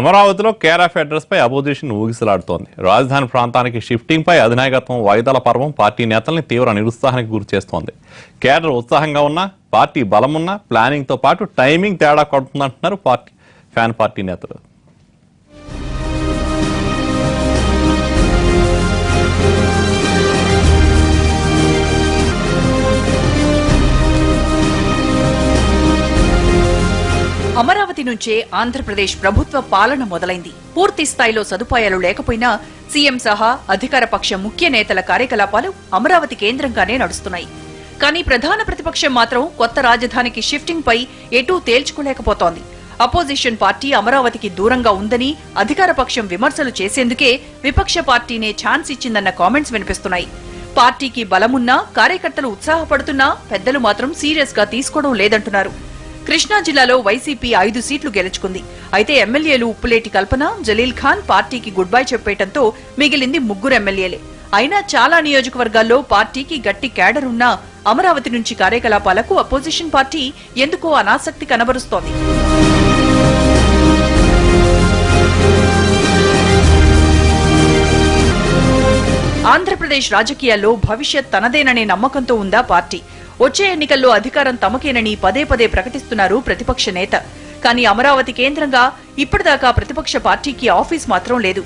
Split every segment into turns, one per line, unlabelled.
అమరావతిలో care of address పై opposition ఊగిసలాడుతోంది. రాజధాని ప్రాంతానికి షిఫ్టింగ్ పై అధినాయకత్వం వాయిదాల పర్వం పార్టీ నేతల్ని తీవ్ర నిరుత్సాహానికి గురిచేస్తోంది. కేడర్ ఉత్సాహంగా ఉన్నా, పార్టీ బలమున్నా ప్లానింగ్ తో పాటు టైమింగ్ తేడా కొడుతుందంటున్నారు ఫ్యాన్ పార్టీ నేతలు.
అమరావతి నుంచే ఆంధ్రప్రదేశ్ ప్రభుత్వ పాలన మొదలైంది. పూర్తి స్థాయిలో సదుపాయాలు లేకపోయినా సీఎం సహా అధికార పక్ష ముఖ్య నేతల కార్యకలాపాలు అమరావతి కేంద్రంగానే నడుస్తున్నాయి. కానీ ప్రధాన ప్రతిపక్షం మాత్రం కొత్త రాజధానికి షిఫ్టింగ్ పై ఎటూ తేల్చుకోలేకపోతోంది. అపోజిషన్ పార్టీ అమరావతికి దూరంగా ఉందని అధికార పక్షం విమర్శలు చేసేందుకే విపక్ష పార్టీనే ఛాన్స్ ఇచ్చిందన్న కామెంట్స్ వినిపిస్తున్నాయి. పార్టీకి బలమున్నా, కార్యకర్తలు ఉత్సాహపడుతున్నా పెద్దలు మాత్రం సీరియస్ గా తీసుకోవడం లేదంటున్నారు. కృష్ణా జిల్లాలో వైసీపీ 5 సీట్లు గెలుచుకుంది. అయితే ఎమ్మెల్యేలు ఉప్పులేటి కల్పన, జలీల్ ఖాన్ పార్టీకి గుడ్ బై చెప్పేయడంతో మిగిలింది 3 ఎమ్మెల్యేలే. అయినా చాలా నియోజకవర్గాల్లో పార్టీకి గట్టి క్యాడర్ ఉన్నా అమరావతి నుంచి కార్యకలాపాలకు అపోజిషన్ పార్టీ ఎందుకో అనాసక్తి కనబరుస్తోంది. ఆంధ్రప్రదేశ్ రాజకీయాల్లో భవిష్యత్ తనదేననే నమ్మకంతో ఉందా పార్టీ? వచ్చే ఎన్నికల్లో అధికారం తమకేనని పదే పదే ప్రకటిస్తున్నారు ప్రతిపక్ష నేత. కానీ అమరావతి కేంద్రంగా ఇప్పటిదాకా ప్రతిపక్ష పార్టీకి ఆఫీస్ మాత్రం లేదు.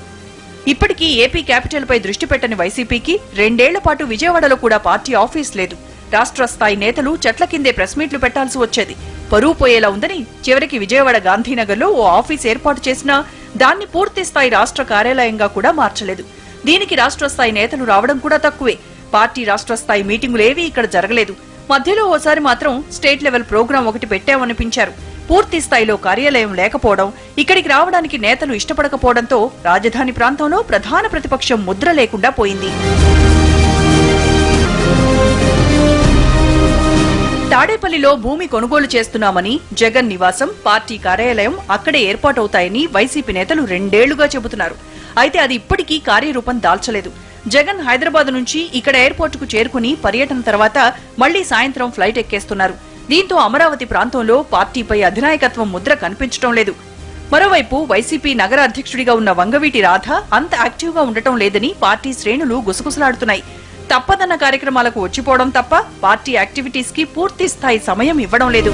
ఇప్పటికీ ఏపీ క్యాపిటల్ పై దృష్టి పెట్టని వైసీపీకి 2 ఏళ్ల పాటు విజయవాడలో కూడా పార్టీ ఆఫీస్ లేదు. రాష్ట్ర స్థాయి నేతలు చెట్ల కిందే ప్రెస్ మీట్లు పెట్టాల్సి వచ్చేది. పరువు పోయేలా ఉందని చివరికి విజయవాడ గాంధీనగర్లో ఓ ఆఫీస్ ఏర్పాటు చేసినా దాన్ని పూర్తి స్థాయి రాష్ట్ర కార్యాలయంగా కూడా మార్చలేదు. దీనికి రాష్ట్ర స్థాయి నేతలు రావడం కూడా తక్కువే. పార్టీ రాష్ట్ర స్థాయి మీటింగులేవీ ఇక్కడ జరగలేదు. మధ్యలో ఓసారి మాత్రం స్టేట్ లెవెల్ ప్రోగ్రాం ఒకటి పెట్టామనిపించారు. పూర్తి స్థాయిలో కార్యాలయం లేకపోవడం, ఇక్కడికి రావడానికి నేతలు ఇష్టపడకపోవడంతో రాజధాని ప్రాంతంలో ప్రధాన ప్రతిపక్షం ముద్ర లేకుండా పోయింది. తాడేపల్లిలో భూమి కొనుగోలు చేస్తున్నామని, జగన్ నివాసం, పార్టీ కార్యాలయం అక్కడే ఏర్పాటవుతాయని వైసీపీ నేతలు 2 ఏళ్లుగా చెబుతున్నారు. అయితే అది ఇప్పటికీ కార్యరూపం దాల్చలేదు. జగన్ హైదరాబాద్ నుంచి ఇక్కడ ఎయిర్పోర్టుకు చేరుకుని పర్యటన తర్వాత మళ్లీ సాయంత్రం ఫ్లైట్ ఎక్కేస్తున్నారు. దీంతో అమరావతి ప్రాంతంలో పార్టీపై అధినాయకత్వం ముద్ర కనిపించడం లేదు. మరోవైపు వైసీపీ నగర అధ్యక్షుడిగా ఉన్న వంగవీటి రాధ అంత యాక్టివ్ గా ఉండటం లేదని పార్టీ శ్రేణులు గుసగుసలాడుతున్నాయి. తప్పదన్న కార్యక్రమాలకు వచ్చిపోవడం తప్ప పార్టీ యాక్టివిటీస్ కి పూర్తి స్థాయి సమయం ఇవ్వడం లేదు.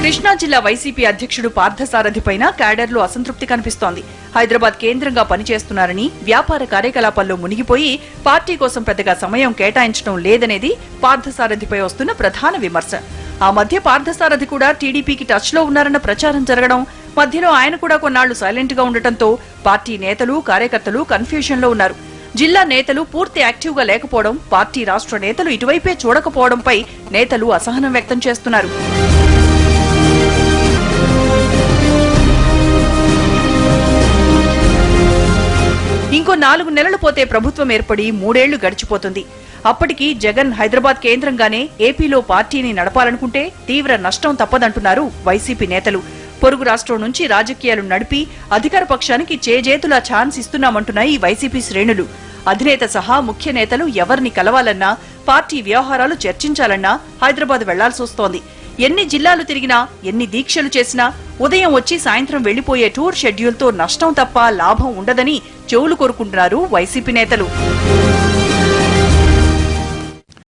కృష్ణా జిల్లా వైసీపీ అధ్యక్షుడు పార్థసారథిపైన క్యాడర్లో అసంతృప్తి కనిపిస్తోంది. హైదరాబాద్ కేంద్రంగా పనిచేస్తున్నారని, వ్యాపార కార్యకలాపాల్లో మునిగిపోయి పార్టీ కోసం పెద్దగా సమయం కేటాయించడం లేదనేది పార్థసారథిపై వస్తున్న ప్రధాన విమర్శ. ఆ మధ్య పార్థసారథి కూడా టీడీపీకి టచ్ లో ఉన్నారన్న ప్రచారం జరగడం, మధ్యలో ఆయన కూడా కొన్నాళ్లు సైలెంట్ గా ఉండటంతో పార్టీ నేతలు, కార్యకర్తలు కన్ఫ్యూజన్ లో ఉన్నారు. జిల్లా నేతలు పూర్తి యాక్టివ్ గా లేకపోవడం, పార్టీ రాష్ట్ర నేతలు ఇటువైపే చూడకపోవడంపై నేతలు అసహనం వ్యక్తం చేస్తున్నారు. ఇంకో 4 నెలలు పోతే ప్రభుత్వం ఏర్పడి 3 ఏళ్లు గడిచిపోతుంది. అప్పటికి జగన్ హైదరాబాద్ కేంద్రంగానే ఏపీలో పార్టీని నడపాలనుకుంటే తీవ్ర నష్టం తప్పదంటున్నారు వైసీపీ నేతలు. పొరుగు రాష్ట్రం నుంచి రాజకీయాలు నడిపి అధికార పక్షానికి చేజేతులా ఛాన్స్ ఇస్తున్నామంటున్నాయి ఈ వైసీపీ శ్రేణులు. అధినేత సహా ముఖ్య నేతలు ఎవరిని కలవాలన్నా, పార్టీ వ్యవహారాలు చర్చించాలన్నా హైదరాబాద్ వెళ్లాల్సొస్తోంది. ఎన్ని జిల్లాలు తిరిగినా, ఎన్ని దీక్షలు చేసినా ఉదయం వచ్చి సాయంత్రం వెళ్లిపోయే టూర్ షెడ్యూల్తో నష్టం తప్ప లాభం ఉండదని చెవులు కోరుకుంటున్నారు వైసీపీ నేతలు.